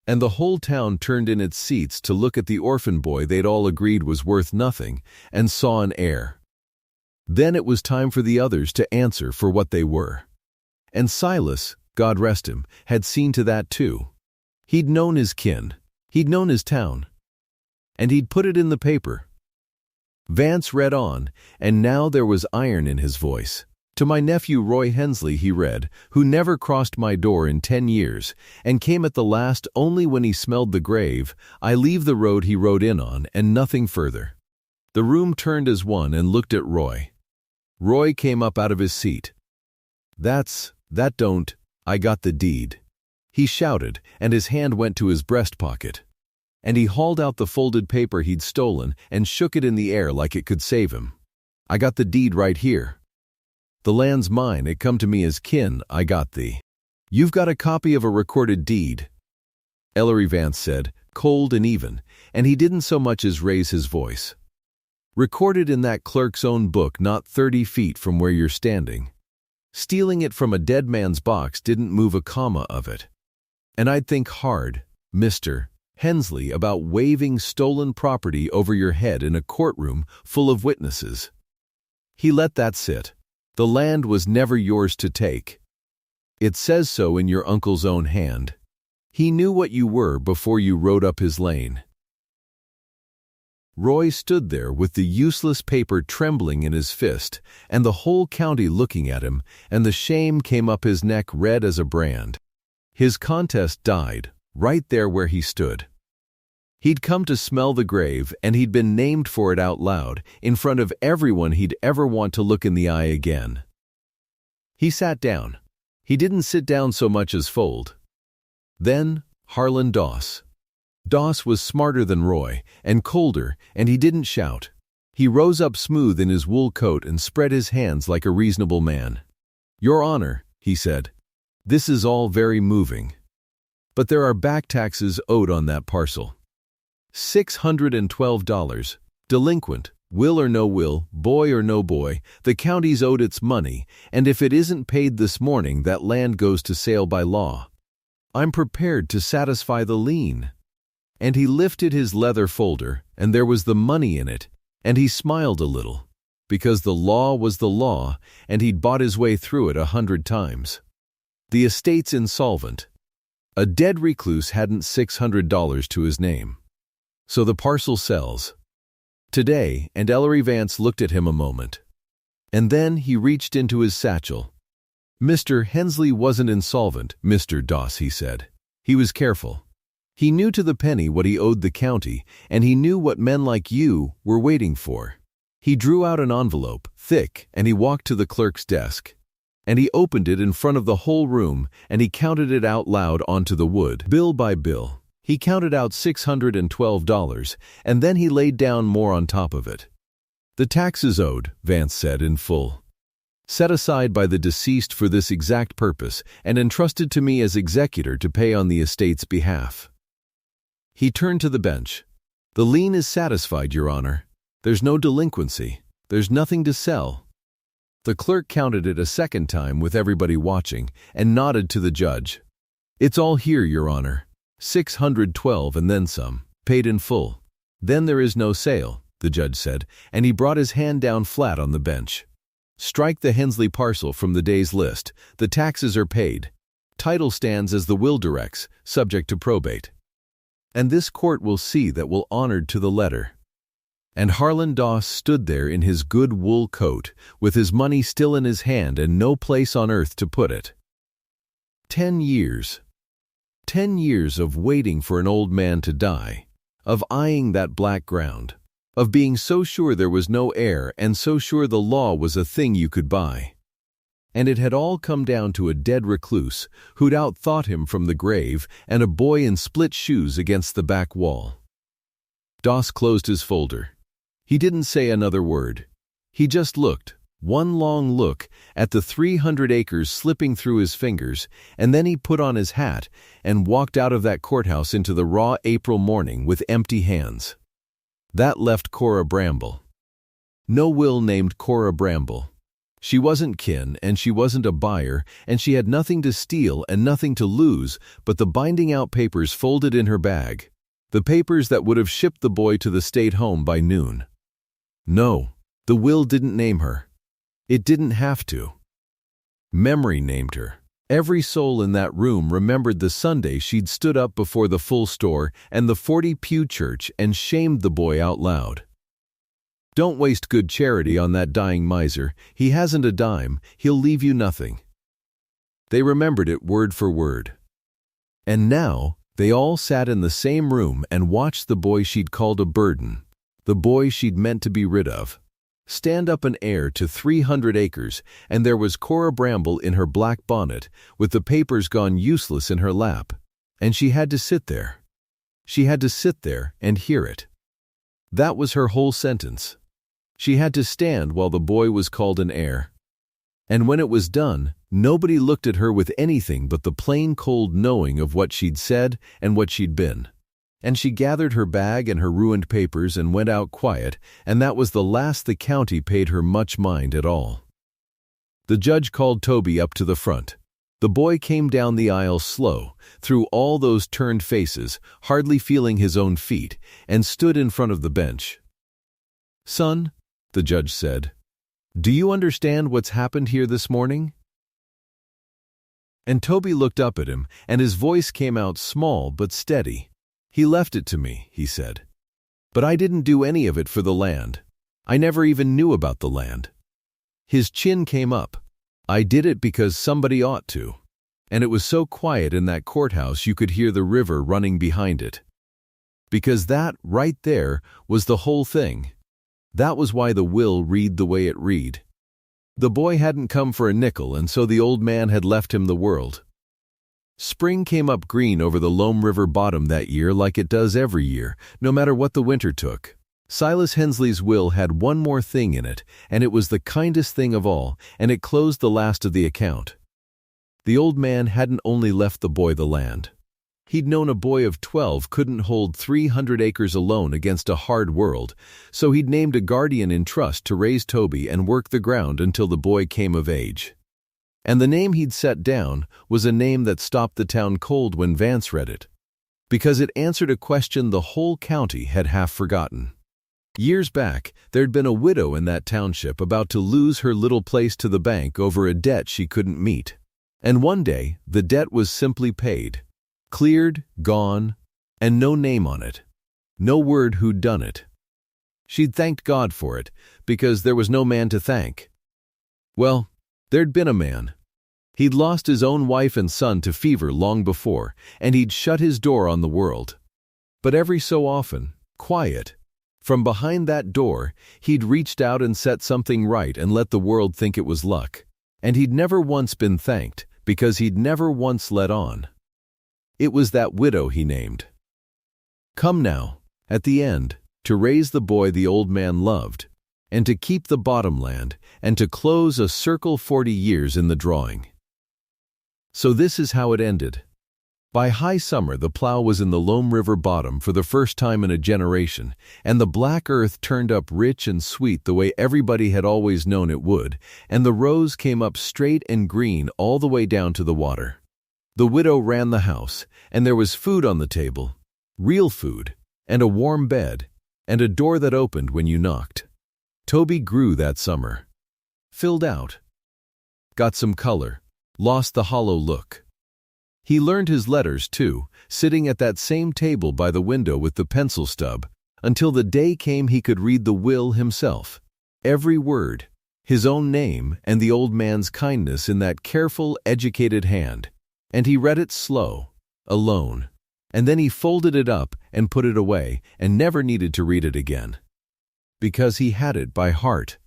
And the whole town turned in its seats to look at the orphan boy they'd all agreed was worth nothing, and saw an heir. Then it was time for the others to answer for what they were. And Silas, God rest him, had seen to that too. He'd known his kin, he'd known his town, and he'd put it in the paper. Vance read on, and now there was iron in his voice. "To my nephew Roy Hensley," he read, "who never crossed my door in 10 years, and came at the last only when he smelled the grave, I leave the road he rode in on, and nothing further." The room turned as one and looked at Roy. Roy came up out of his seat. That don't, I got the deed," he shouted, and his hand went to his breast pocket. And he hauled out the folded paper he'd stolen and shook it in the air like it could save him. "I got the deed right here. The land's mine, it come to me as kin, I got thee. You've got a copy of a recorded deed," Ellery Vance said, cold and even, and he didn't so much as raise his voice. "Recorded in that clerk's own book not 30 feet from where you're standing. Stealing it from a dead man's box didn't move a comma of it. And I'd think hard, Mr. Hensley, about waving stolen property over your head in a courtroom full of witnesses." He let that sit. "The land was never yours to take. It says so in your uncle's own hand. He knew what you were before you rode up his lane." Roy stood there with the useless paper trembling in his fist, and the whole county looking at him, and the shame came up his neck red as a brand. His contest died, right there where he stood. He'd come to smell the grave, and he'd been named for it out loud, in front of everyone he'd ever want to look in the eye again. He sat down. He didn't sit down so much as fold. Then, Harlan Doss. Doss was smarter than Roy, and colder, and he didn't shout. He rose up smooth in his wool coat and spread his hands like a reasonable man. "Your Honor," he said, "this is all very moving. But there are back taxes owed on that parcel. $612, delinquent, will or no will, boy or no boy, the county's owed its money, and if it isn't paid this morning, that land goes to sale by law. I'm prepared to satisfy the lien." And he lifted his leather folder, and there was the money in it, and he smiled a little, because the law was the law, and he'd bought his way through it 100 times. The estate's insolvent. A dead recluse hadn't $600 to his name. So the parcel sells. Today, and Ellery Vance looked at him a moment. And then he reached into his satchel. "Mr. Hensley wasn't insolvent, Mr. Doss," he said. "He was careful. He knew to the penny what he owed the county, and he knew what men like you were waiting for. He drew out an envelope, thick, and he walked to the clerk's desk. And he opened it in front of the whole room, and he counted it out loud onto the wood, bill by bill. He counted out $612, and then he laid down more on top of it. "The taxes owed," Vance said in full, "set aside by the deceased for this exact purpose, and entrusted to me as executor to pay on the estate's behalf." He turned to the bench. "The lien is satisfied, Your Honor. There's no delinquency. There's nothing to sell." The clerk counted it a second time with everybody watching, and nodded to the judge. "It's all here, Your Honor. 612 and then some, paid in full." "Then there is no sale," the judge said, and he brought his hand down flat on the bench. "Strike the Hensley parcel from the day's list. The taxes are paid. Title stands as the will directs, subject to probate. And this court will see that we'll honored to the letter." And Harlan Doss stood there in his good wool coat, with his money still in his hand and no place on earth to put it. 10 years. 10 years of waiting for an old man to die, of eyeing that black ground, of being so sure there was no heir and so sure the law was a thing you could buy. And it had all come down to a dead recluse who'd outthought him from the grave and a boy in split shoes against the back wall. Doss closed his folder. He didn't say another word. He just looked, one long look at the 300 acres slipping through his fingers, and then he put on his hat and walked out of that courthouse into the raw April morning with empty hands. That left Cora Bramble. No will named Cora Bramble. She wasn't kin, and she wasn't a buyer, and she had nothing to steal and nothing to lose but the binding out papers folded in her bag, the papers that would have shipped the boy to the state home by noon. No, the will didn't name her. It didn't have to. Memory named her. Every soul in that room remembered the Sunday she'd stood up before the full store and the 40-pew church and shamed the boy out loud. Don't waste good charity on that dying miser. He hasn't a dime. He'll leave you nothing. They remembered it word for word. And now, they all sat in the same room and watched the boy she'd called a burden, the boy she'd meant to be rid of, stand up an heir to 300 acres, and there was Cora Bramble in her black bonnet, with the papers gone useless in her lap, and she had to sit there. She had to sit there and hear it. That was her whole sentence. She had to stand while the boy was called an heir. And when it was done, nobody looked at her with anything but the plain cold knowing of what she'd said and what she'd been. And she gathered her bag and her ruined papers and went out quiet, and that was the last the county paid her much mind at all. The judge called Toby up to the front. The boy came down the aisle slow, through all those turned faces, hardly feeling his own feet, and stood in front of the bench. "Son," the judge said, "do you understand what's happened here this morning?" And Toby looked up at him, and his voice came out small but steady. "He left it to me," he said. "But I didn't do any of it for the land. I never even knew about the land." His chin came up. "I did it because somebody ought to. And it was so quiet in that courthouse you could hear the river running behind it. Because that, right there, was the whole thing. That was why the will read the way it read. The boy hadn't come for a nickel, and so the old man had left him the world. Spring came up green over the Loam River bottom that year like it does every year, no matter what the winter took. Silas Hensley's will had one more thing in it, and it was the kindest thing of all, and it closed the last of the account. The old man hadn't only left the boy the land. He'd known a boy of 12 couldn't hold 300 acres alone against a hard world, so he'd named a guardian in trust to raise Toby and work the ground until the boy came of age. And the name he'd set down was a name that stopped the town cold when Vance read it, because it answered a question the whole county had half forgotten. Years back, there'd been a widow in that township about to lose her little place to the bank over a debt she couldn't meet. And one day, the debt was simply paid. Cleared, gone, and no name on it. No word who'd done it. She'd thanked God for it, because there was no man to thank. Well, there'd been a man. He'd lost his own wife and son to fever long before, and he'd shut his door on the world. But every so often, quiet, from behind that door, he'd reached out and set something right and let the world think it was luck. And he'd never once been thanked, because he'd never once let on. It was that widow he named. Come now, at the end, to raise the boy the old man loved, and to keep the bottom land, and to close a circle 40 years in the drawing. So this is how it ended. By high summer the plow was in the Loam River bottom for the first time in a generation, and the black earth turned up rich and sweet the way everybody had always known it would, and the rows came up straight and green all the way down to the water. The widow ran the house, and there was food on the table, real food, and a warm bed, and a door that opened when you knocked. Toby grew that summer. Filled out. Got some color. Lost the hollow look. He learned his letters, too, sitting at that same table by the window with the pencil stub, until the day came he could read the will himself. Every word, his own name and the old man's kindness in that careful, educated hand. And he read it slow, alone, and then he folded it up and put it away and never needed to read it again. Because he had it by heart.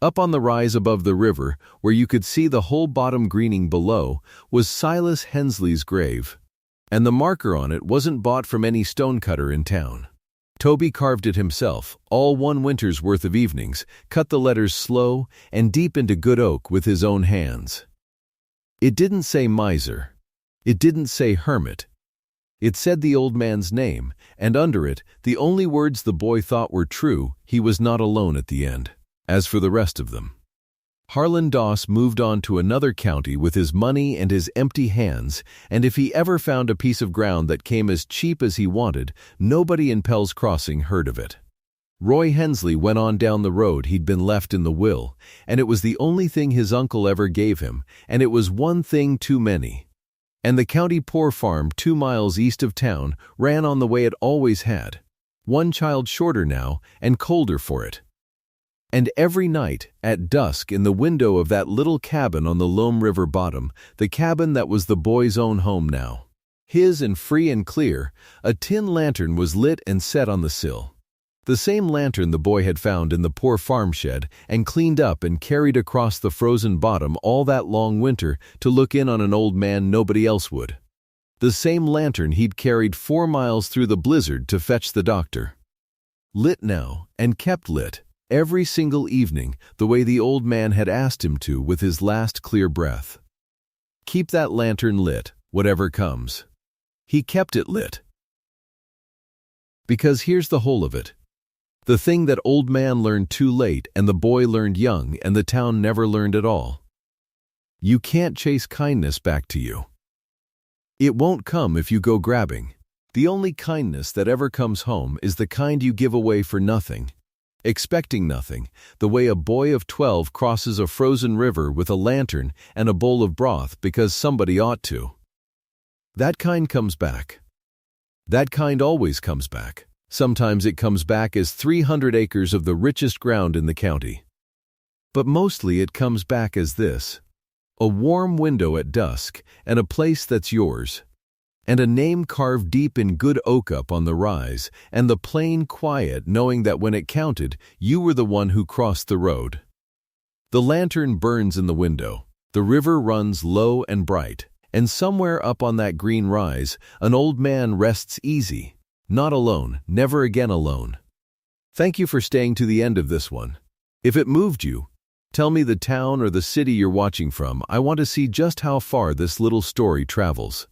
Up on the rise above the river, where you could see the whole bottom greening below, was Silas Hensley's grave. And the marker on it wasn't bought from any stonecutter in town. Toby carved it himself, all one winter's worth of evenings, cut the letters slow and deep into good oak with his own hands. It didn't say miser. It didn't say hermit. It said the old man's name, and under it, the only words the boy thought were true: he was not alone at the end. As for the rest of them, Harlan Doss moved on to another county with his money and his empty hands, and if he ever found a piece of ground that came as cheap as he wanted, nobody in Pell's Crossing heard of it. Roy Hensley went on down the road he'd been left in the will, and it was the only thing his uncle ever gave him, and it was one thing too many. And the county poor farm 2 miles east of town ran on the way it always had, 1 child shorter now and colder for it. And every night, at dusk, in the window of that little cabin on the Loam River bottom, the cabin that was the boy's own home now, his and free and clear, a tin lantern was lit and set on the sill. The same lantern the boy had found in the poor farm shed and cleaned up and carried across the frozen bottom all that long winter to look in on an old man nobody else would. The same lantern he'd carried 4 miles through the blizzard to fetch the doctor. Lit now, and kept lit, every single evening, the way the old man had asked him to with his last clear breath. Keep that lantern lit, whatever comes. He kept it lit. Because here's the whole of it. The thing that old man learned too late and the boy learned young and the town never learned at all. You can't chase kindness back to you. It won't come if you go grabbing. The only kindness that ever comes home is the kind you give away for nothing, expecting nothing, the way a boy of 12 crosses a frozen river with a lantern and a bowl of broth because somebody ought to. That kind comes back. That kind always comes back. Sometimes it comes back as 300 acres of the richest ground in the county. But mostly it comes back as this: a warm window at dusk and a place that's yours, and a name carved deep in good oak up on the rise, and the plain quiet knowing that when it counted, you were the one who crossed the road. The lantern burns in the window, the river runs low and bright, and somewhere up on that green rise, an old man rests easy, not alone, never again alone. Thank you for staying to the end of this one. If it moved you, tell me the town or the city you're watching from. I want to see just how far this little story travels.